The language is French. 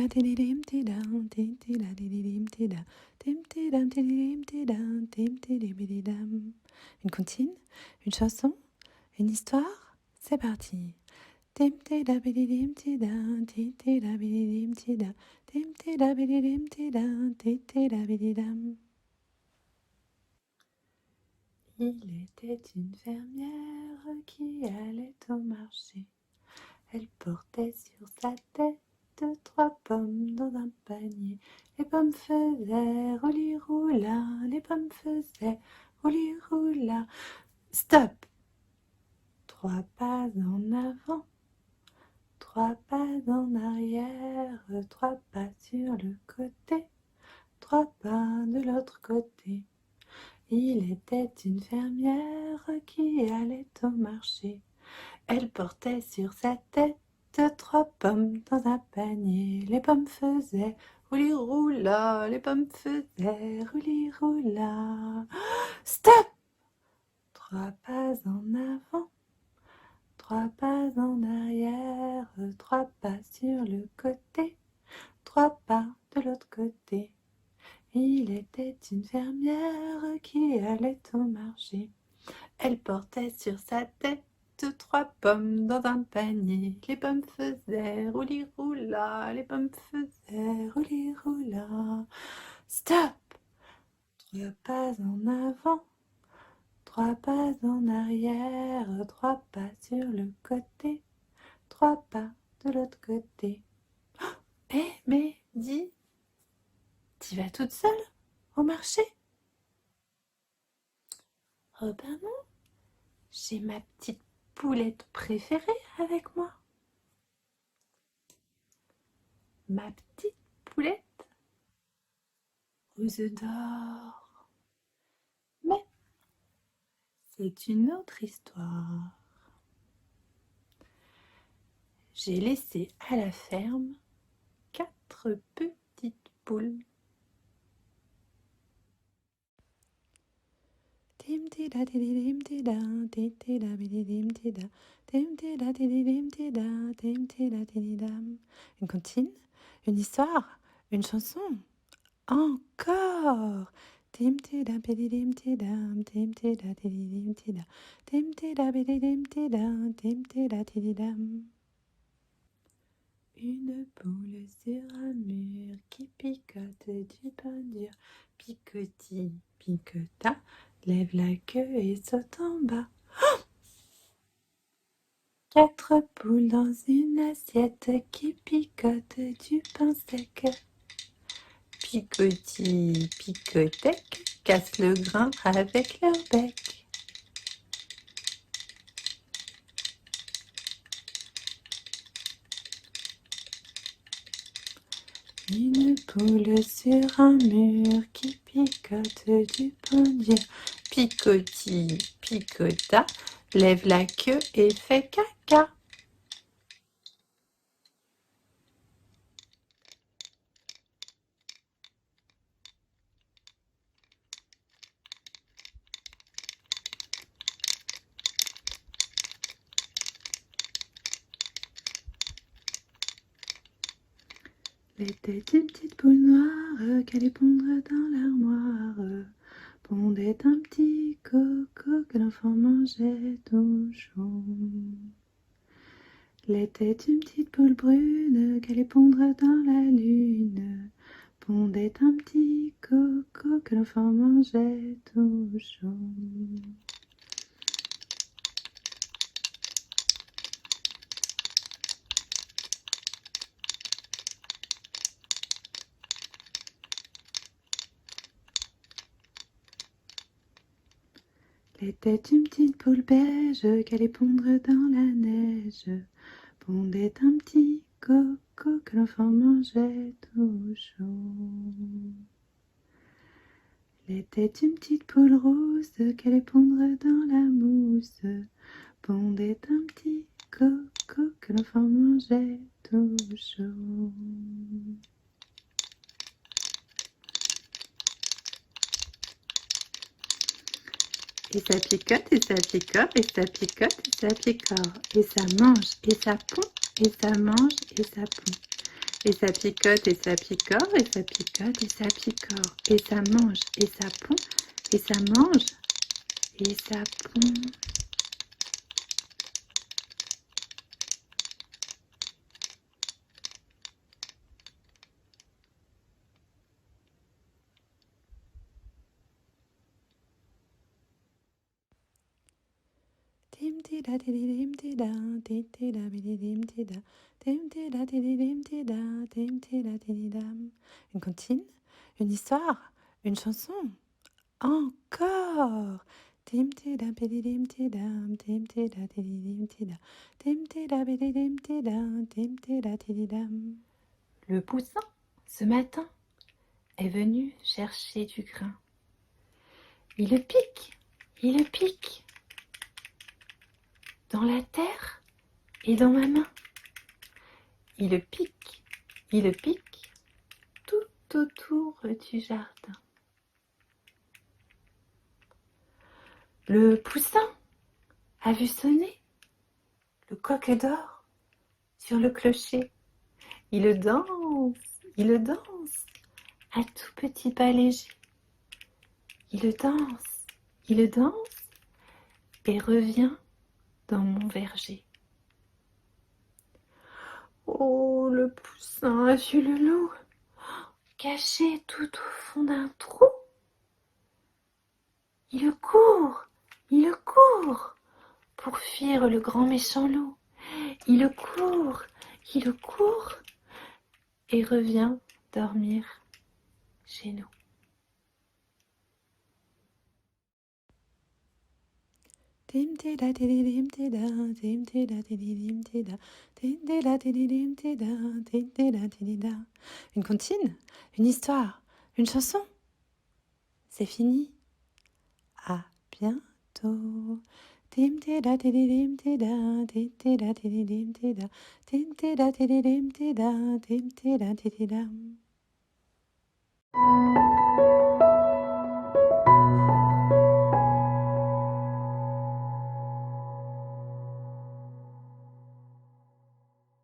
Une comptine, une chanson, une histoire, c'est parti. Il était une fermière qui allait au marché. Elle portait sur sa tête 3 pommes dans un panier. Les pommes faisaient roulis-roula, les pommes faisaient roulis-roula. Stop! 3 pas en avant, 3 pas en arrière, 3 pas sur le côté, 3 pas de l'autre côté. Il était une fermière qui allait au marché. Elle portait sur sa tête 3 pommes dans un panier. Les pommes faisaient roulis-roula, les pommes faisaient roulis-roula. Stop! 3 pas en avant, 3 pas en arrière, 3 pas sur le côté, 3 pas de l'autre côté. Il était une fermière qui allait au marché. Elle portait sur sa tête 3 pommes dans un panier. Les pommes faisaient roulis-roula, les pommes faisaient roulis-roula. Stop! 3 pas en avant, 3 pas en arrière, 3 pas sur le côté, 3 pas de l'autre côté. Mais dis, t'y vas toute seule au marché? Oh ben non, j'ai ma petite poulette préférée avec moi. Ma petite poulette aux œufs d'or. Mais c'est une autre histoire. J'ai laissé à la ferme 4 petites poules. Une comptine, une histoire, une chanson. Encore. Une poule sur un mur qui picote du pain dur. Picotis, picota, lève la queue et saute en bas. 4 poules dans une assiette qui picotent du pain sec. Picotis, picotec, casse le grain avec leur bec. Une poule sur un mur qui picote du pain dur. Picotis, picota, lève la queue et fait caca. Il était une petite poule noire qui allait pondre dans l'armoire. Pondait un petit coco que l'enfant mangeait toujours. Il était une petite poule brune qui allait pondre dans la lune. Pondait un petit coco que l'enfant mangeait toujours. Il était une petite poule beige qui allait pondre dans la neige. Pondait un petit coco que l'enfant mangeait toujours. Il était une petite poule rose qui allait pondre dans la mousse. Pondait un petit coco que l'enfant mangeait toujours. Et ça picote, et ça picote, et ça picote, et ça picore. Et ça mange, et ça pond, et ça mange, et ça pond. Et ça picote, et ça picore, et ça picote, et ça picore. Et ça mange, et ça pond, et ça mange, et ça pond. Une comptine, une histoire, une chanson, encore. Le poussin, ce matin, est venu chercher du grain. Il le pique dans la terre et dans ma main. Il le pique tout autour du jardin. Le poussin a vu sonner le coq d'or sur le clocher. Il danse à tout petit pas léger. Il danse et revient dans mon verger. Oh, le poussin a vu le loup caché tout au fond d'un trou. Il court pour fuir le grand méchant loup. Il court et revient dormir chez nous. Une comptine, une histoire, une chanson. C'est fini. À bientôt. Dim tida tidim tida dim tida tidim tida dim tida tidim tida dim tida tididam.